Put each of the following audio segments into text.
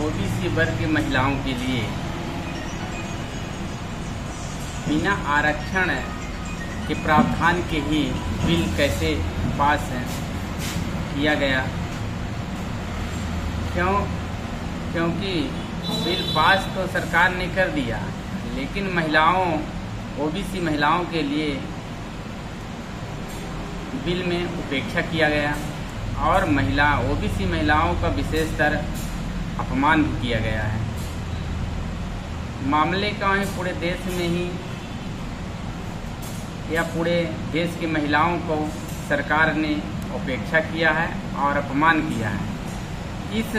OBC वर्ग की महिलाओं के लिए बिना आरक्षण के प्रावधान के ही बिल कैसे पास किया गया। क्योंकि बिल पास तो सरकार ने कर दिया, लेकिन ओबीसी महिलाओं के लिए बिल में उपेक्षा किया गया और ओबीसी महिलाओं का विशेषतर अपमान भी किया गया है। मामले का ही पूरे देश में ही या पूरे देश की महिलाओं को सरकार ने उपेक्षा किया है और अपमान किया है। इस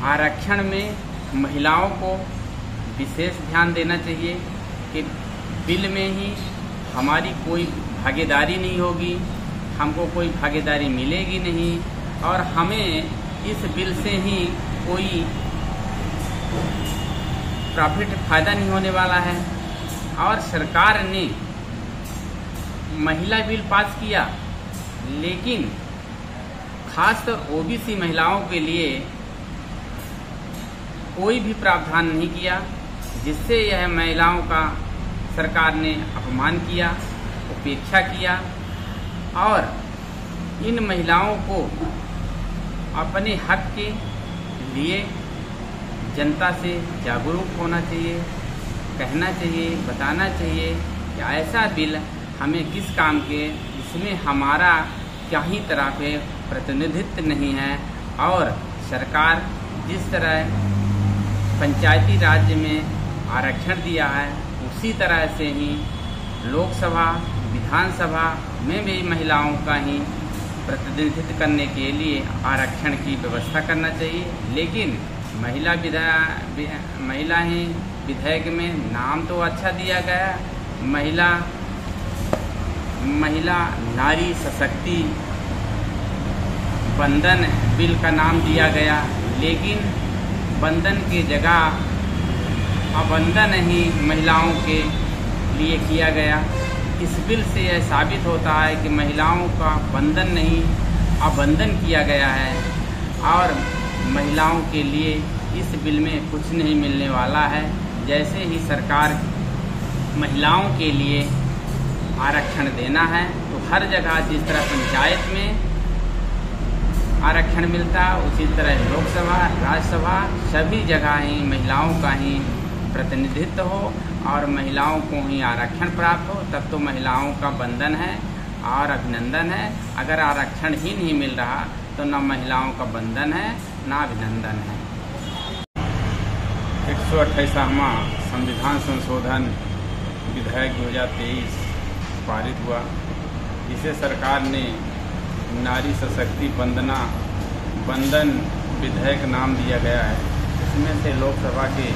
आरक्षण में महिलाओं को विशेष ध्यान देना चाहिए कि बिल में ही हमारी कोई भागीदारी नहीं होगी, हमको कोई भागीदारी मिलेगी नहीं और हमें इस बिल से ही कोई फायदा नहीं होने वाला है। और सरकार ने महिला बिल पास किया, लेकिन खासकर ओबीसी महिलाओं के लिए कोई भी प्रावधान नहीं किया, जिससे यह महिलाओं का सरकार ने अपमान किया, उपेक्षा किया और इन महिलाओं को अपने हक के लिए जनता से जागरूक होना चाहिए, कहना चाहिए, बताना चाहिए कि ऐसा बिल हमें किस काम के, इसमें हमारा क्या ही तरह पे प्रतिनिधित्व नहीं है। और सरकार जिस तरह पंचायती राज्य में आरक्षण दिया है, उसी तरह से ही लोकसभा विधानसभा में भी महिलाओं का ही प्रतिनिधित्व करने के लिए आरक्षण की व्यवस्था करना चाहिए। लेकिन महिला ही विधेयक में नाम तो अच्छा दिया गया, महिला नारी सशक्ति बंधन बिल का नाम दिया गया, लेकिन बंधन की जगह अबंधन ही महिलाओं के लिए किया गया। इस बिल से यह साबित होता है कि महिलाओं का बंधन नहीं अबंधन किया गया है और महिलाओं के लिए इस बिल में कुछ नहीं मिलने वाला है। जैसे ही सरकार महिलाओं के लिए आरक्षण देना है तो हर जगह जिस तरह पंचायत में आरक्षण मिलता है, उसी तरह लोकसभा राज्यसभा सभी जगह ही महिलाओं का ही प्रतिनिधित्व हो और महिलाओं को ही आरक्षण प्राप्त हो, तब तो महिलाओं का बंधन है और अभिनंदन है। अगर आरक्षण ही नहीं मिल रहा तो न महिलाओं का बंधन है न अभिनंदन है। 128वां संविधान संशोधन विधेयक 2023 पारित हुआ, जिसे सरकार ने नारी सशक्ति बंधन विधेयक नाम दिया गया है। इसमें से लोकसभा के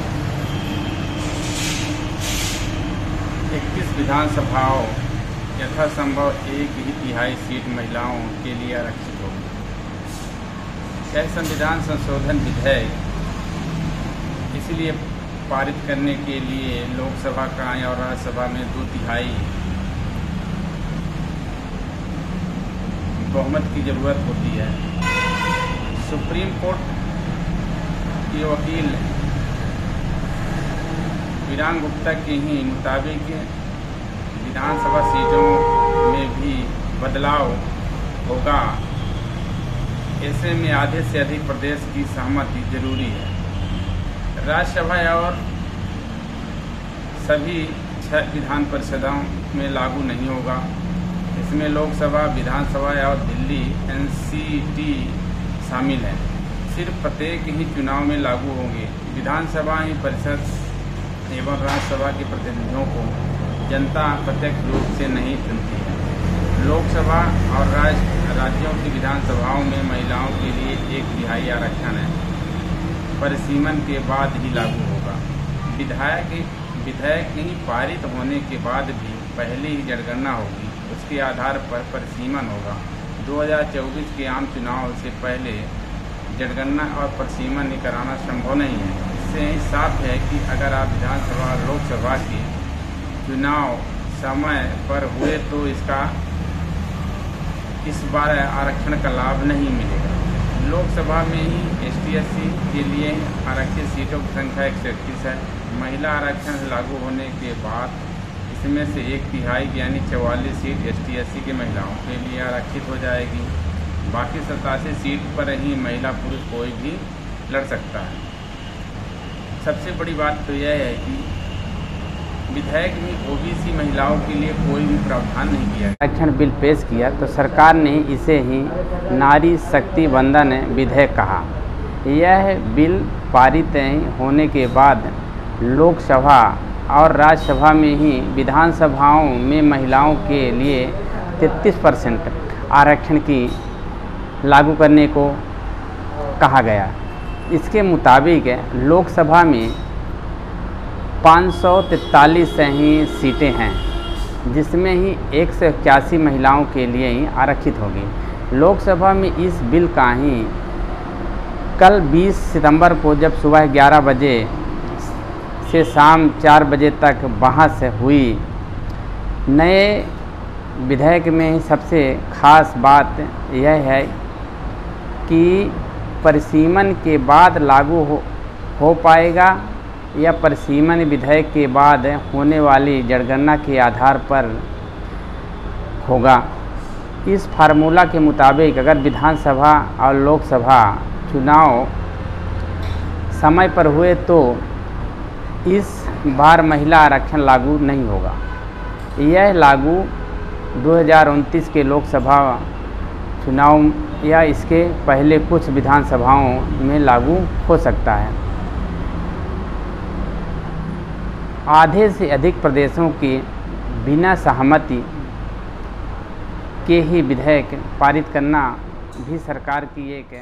21 विधानसभाओं यथासंभव 1/3 सीट महिलाओं के लिए आरक्षित होगी। यह संविधान संशोधन विधेयक इसलिए पारित करने के लिए लोकसभा का और राज्यसभा में 2/3 बहुमत की जरूरत होती है। सुप्रीम कोर्ट के वकील वीरांग गुप्ता के ही मुताबिक विधानसभा सीटों में भी बदलाव होगा। ऐसे में आधे से अधिक प्रदेश की सहमति जरूरी है। राज्यसभा और सभी 6 विधान परिषदों में लागू नहीं होगा। इसमें लोकसभा विधानसभा और दिल्ली एनसीटी शामिल है। सिर्फ प्रत्येक ही चुनाव में लागू होंगे। विधानसभा ही परिषद एवं राज्यसभा के प्रतिनिधियों को जनता प्रत्यक्ष रूप से नहीं चुनती है। लोकसभा और राज्यों की विधानसभाओं में महिलाओं के लिए 1/3 आरक्षण है, परिसीमन के बाद ही लागू होगा। विधेयक ही पारित होने के बाद भी पहले ही जनगणना होगी, उसके आधार पर परिसीमन होगा। 2024 के आम चुनाव से पहले जनगणना और परिसीमन कराना संभव नहीं है। इससे ही साफ है कि अगर आप विधानसभा और लोकसभा के चुनाव समय पर हुए तो इस बार आरक्षण का लाभ नहीं मिलेगा। लोकसभा में ही ST/SC के लिए आरक्षित सीटों की संख्या 131 है। महिला आरक्षण लागू होने के बाद इसमें से 1/3 यानी 44 सीट ST/SC के महिलाओं के लिए आरक्षित हो जाएगी। बाकी 87 सीट पर ही महिला पुरुष कोई भी लड़ सकता है। सबसे बड़ी बात तो यह है कि विधेयक में OBC महिलाओं के लिए कोई भी प्रावधान नहीं किया। आरक्षण बिल पेश किया तो सरकार ने इसे ही नारी शक्ति वंदन विधेयक कहा। यह बिल पारित होने के बाद लोकसभा और राज्यसभा में ही विधानसभाओं में महिलाओं के लिए 33% आरक्षण की लागू करने को कहा गया। इसके मुताबिक लोकसभा में 543 ही सीटें हैं, जिसमें ही 181 महिलाओं के लिए ही आरक्षित होगी। लोकसभा में इस बिल का ही कल 20 सितंबर को जब सुबह 11 बजे से शाम 4 बजे तक बहस हुई। नए विधेयक में सबसे खास बात यह है कि परिसीमन के बाद लागू हो पाएगा या परिसीमन विधेयक के बाद होने वाली जनगणना के आधार पर होगा। इस फार्मूला के मुताबिक अगर विधानसभा और लोकसभा चुनाव समय पर हुए तो इस बार महिला आरक्षण लागू नहीं होगा। यह लागू 2029 के लोकसभा चुनाव या इसके पहले कुछ विधानसभाओं में लागू हो सकता है। आधे से अधिक प्रदेशों के बिना सहमति के ही विधेयक पारित करना भी सरकार की एक